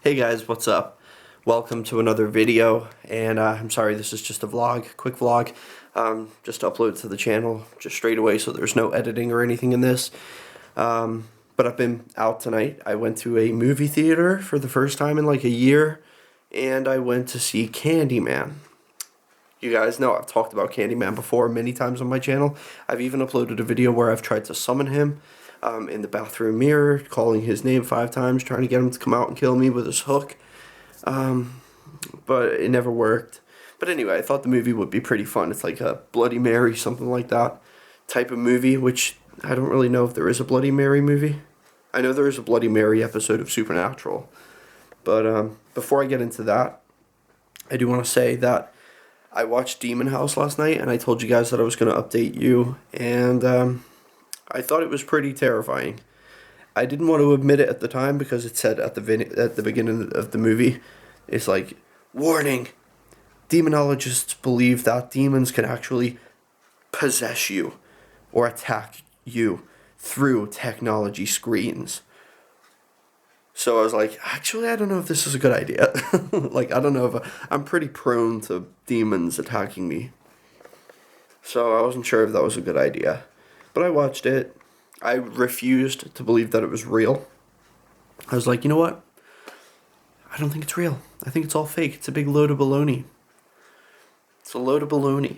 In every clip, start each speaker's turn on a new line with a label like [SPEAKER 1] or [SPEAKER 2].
[SPEAKER 1] Hey guys, what's up? Welcome to another video, and I'm sorry this is just a vlog, quick vlog, just to upload to the channel just straight away so there's no editing or anything in this. But I've been out tonight. I went to a movie theater for the first time in like a year, and I went to see Candyman. You guys know I've talked about Candyman before many times on my channel. I've even uploaded a video where I've tried to summon him in the bathroom mirror, calling his name 5 times, trying to get him to come out and kill me with his hook. But it never worked. But anyway, I thought the movie would be pretty fun. It's like a Bloody Mary, something like that type of movie, which I don't really know if there is a Bloody Mary movie. I know there is a Bloody Mary episode of Supernatural. But before I get into that, I do want to say that I watched Demon House last night, and I told you guys that I was going to update you, and I thought it was pretty terrifying. I didn't want to admit it at the time because it said at the beginning of the movie, it's like, warning, demonologists believe that demons can actually possess you or attack you through technology screens. So I was like, actually, I don't know if this is a good idea. Like, I don't know if I'm pretty prone to demons attacking me. So I wasn't sure if that was a good idea. But I watched it. I refused to believe that it was real. I was like, you know what? I don't think it's real. I think it's all fake. It's a big load of baloney. It's a load of baloney.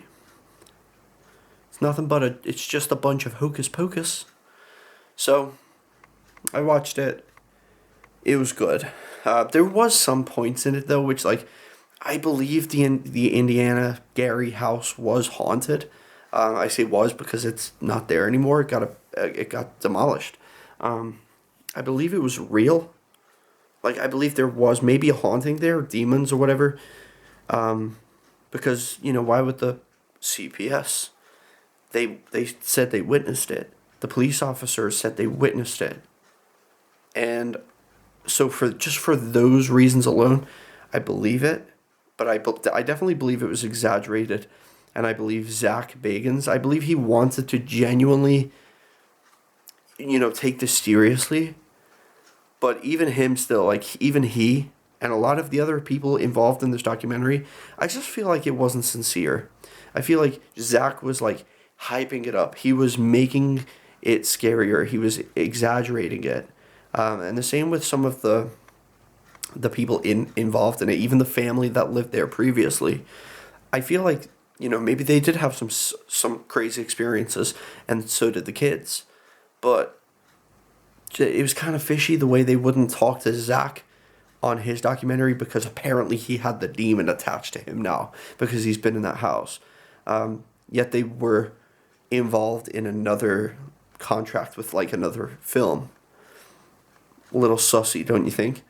[SPEAKER 1] It's nothing but it's just a bunch of hocus pocus. So, I watched it. It was good. There was some points in it though, which like, I believe the Indiana Gary house was haunted. I say was because it's not there anymore. It got demolished. I believe it was real. Like, I believe there was maybe a haunting there, demons or whatever. Because, you know, why would the CPS? They said they witnessed it. The police officers said they witnessed it. And so for those reasons alone, I believe it. But I definitely believe it was exaggerated. And I believe Zach Bagans, I believe he wanted to genuinely, you know, take this seriously. But even him still, like, even he and a lot of the other people involved in this documentary, I just feel like it wasn't sincere. I feel like Zach was, like, hyping it up. He was making it scarier. He was exaggerating it. And the same with some of the people involved in it, even the family that lived there previously. I feel like, you know, maybe they did have some crazy experiences, and so did the kids. But it was kind of fishy the way they wouldn't talk to Zach on his documentary because apparently he had the demon attached to him now because he's been in that house. Yet they were involved in another contract with like another film. A little sussy, don't you think?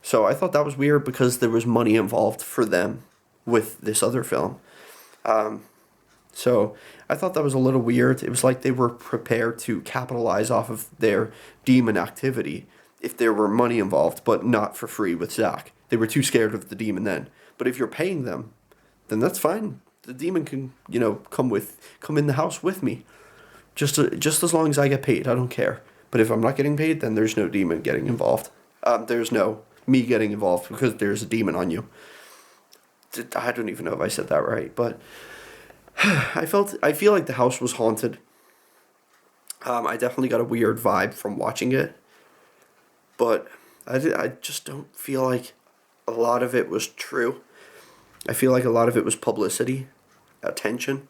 [SPEAKER 1] So I thought that was weird because there was money involved for them with this other film. So I thought that was a little weird. It was like they were prepared to capitalize off of their demon activity if there were money involved, but not for free with Zach. They were too scared of the demon then. But if you're paying them, then that's fine. The demon can, you know, come in the house with me. Just as long as I get paid, I don't care. But if I'm not getting paid, then there's no demon getting involved. There's no me getting involved because there's a demon on you. I don't even know if I said that right, but I feel like the house was haunted. I definitely got a weird vibe from watching it, but I just don't feel like a lot of it was true. I feel like a lot of it was publicity, attention.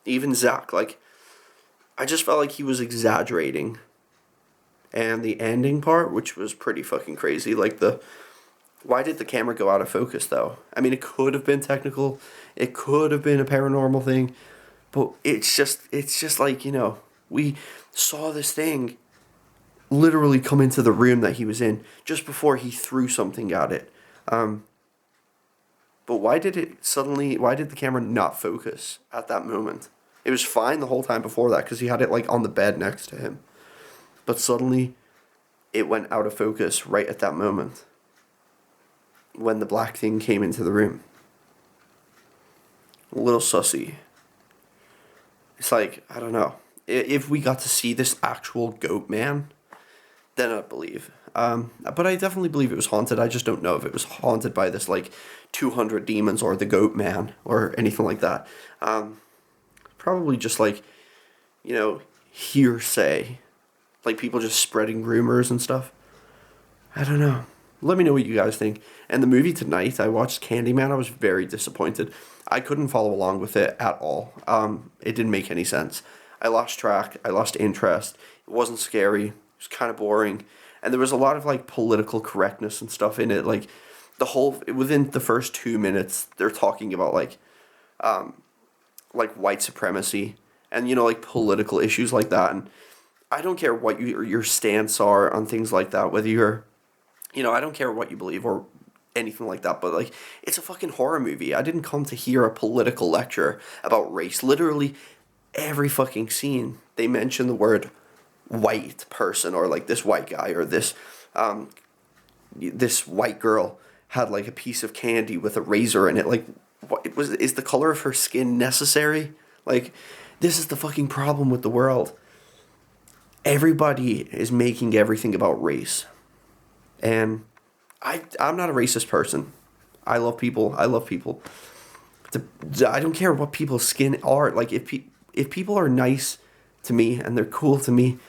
[SPEAKER 1] Even Zach, like, I just felt like he was exaggerating. And the ending part, which was pretty fucking crazy, like why did the camera go out of focus, though? I mean, it could have been technical. It could have been a paranormal thing. But it's just like, you know, we saw this thing literally come into the room that he was in just before he threw something at it. But why did the camera not focus at that moment? It was fine the whole time before that because he had it, like, on the bed next to him. But suddenly, it went out of focus right at that moment when the black thing came into the room. A little sussy. It's like, I don't know. If we got to see this actual goat man, then I'd believe. But I definitely believe it was haunted. I just don't know if it was haunted by this, like, 200 demons or the goat man or anything like that. Probably just, like, hearsay. Like, people just spreading rumors and stuff. I don't know. Let me know what you guys think. And the movie tonight, I watched Candyman. I was very disappointed. I couldn't follow along with it at all. It didn't make any sense. I lost track. I lost interest. It wasn't scary. It was kind of boring. And there was a lot of, like, political correctness and stuff in it. Like, within the first 2 minutes, they're talking about, like white supremacy and, like, political issues like that. And I don't care what your stance are on things like that, whether you're, I don't care what you believe or anything like that, but, like, it's a fucking horror movie. I didn't come to hear a political lecture about race. Literally every fucking scene, they mention the word white person or, like, this white guy or this white girl had, like, a piece of candy with a razor in it. Like, is the color of her skin necessary? Like, this is the fucking problem with the world. Everybody is making everything about race. And I'm not a racist person. I love people. I love people. I don't care what people's skin are. Like, if people are nice to me and they're cool to me,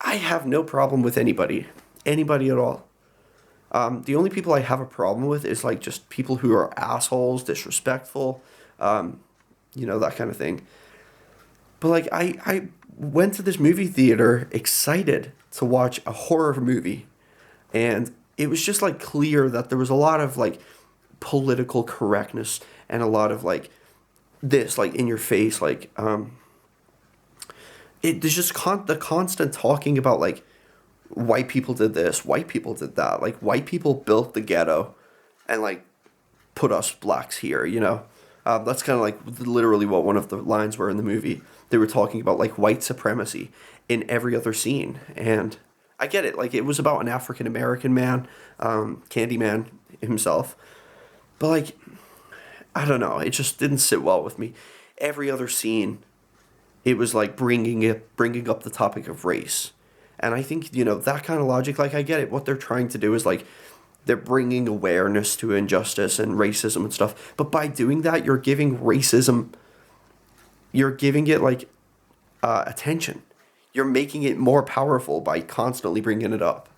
[SPEAKER 1] I have no problem with anybody. Anybody at all. The only people I have a problem with is, like, just people who are assholes, disrespectful, that kind of thing. But, like, I went to this movie theater excited to watch a horror movie. And it was just, like, clear that there was a lot of, like, political correctness and a lot of, like, this, like, in your face, like, there's just the constant talking about, like, white people did this, white people did that. Like, white people built the ghetto and, like, put us blacks here, That's kind of, like, literally what one of the lines were in the movie. They were talking about, like, white supremacy in every other scene. And I get it. Like, it was about an African-American man, Candyman himself. But, like, I don't know. It just didn't sit well with me. Every other scene, it was, like, bringing up the topic of race. And I think, that kind of logic, like, I get it. What they're trying to do is, like, they're bringing awareness to injustice and racism and stuff. But by doing that, you're giving it, like, attention. You're making it more powerful by constantly bringing it up.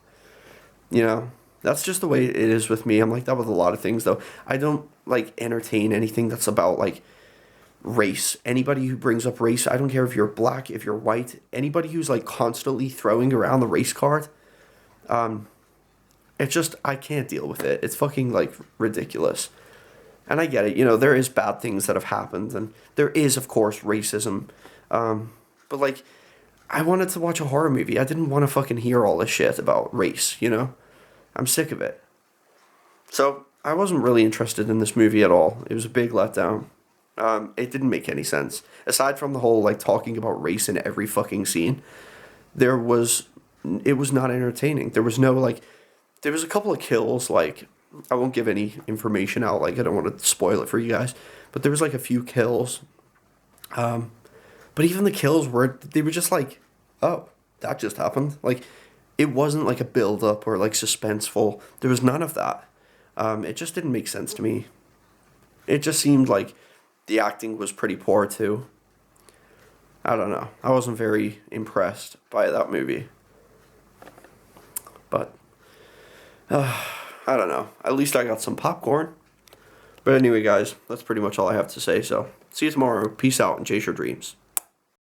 [SPEAKER 1] That's just the way it is with me. I'm like that with a lot of things, though. I don't, like, entertain anything that's about, like, race. Anybody who brings up race, I don't care if you're black, if you're white, anybody who's, like, constantly throwing around the race card, it's just, I can't deal with it. It's fucking, like, ridiculous. And I get it, there is bad things that have happened, and there is, of course, racism, but, like, I wanted to watch a horror movie. I didn't want to fucking hear all this shit about race, I'm sick of it. So, I wasn't really interested in this movie at all. It was a big letdown. It didn't make any sense. Aside from the whole, like, talking about race in every fucking scene, it was not entertaining. There was no, like, there was a couple of kills, like, I won't give any information out, like, I don't want to spoil it for you guys, but there was, like, a few kills. But even the kills they were just like, oh, that just happened. Like, it wasn't like a build-up or, like, suspenseful. There was none of that. It just didn't make sense to me. It just seemed like the acting was pretty poor, too. I don't know. I wasn't very impressed by that movie. But, I don't know. At least I got some popcorn. But anyway, guys, that's pretty much all I have to say. So, see you tomorrow. Peace out and chase your dreams.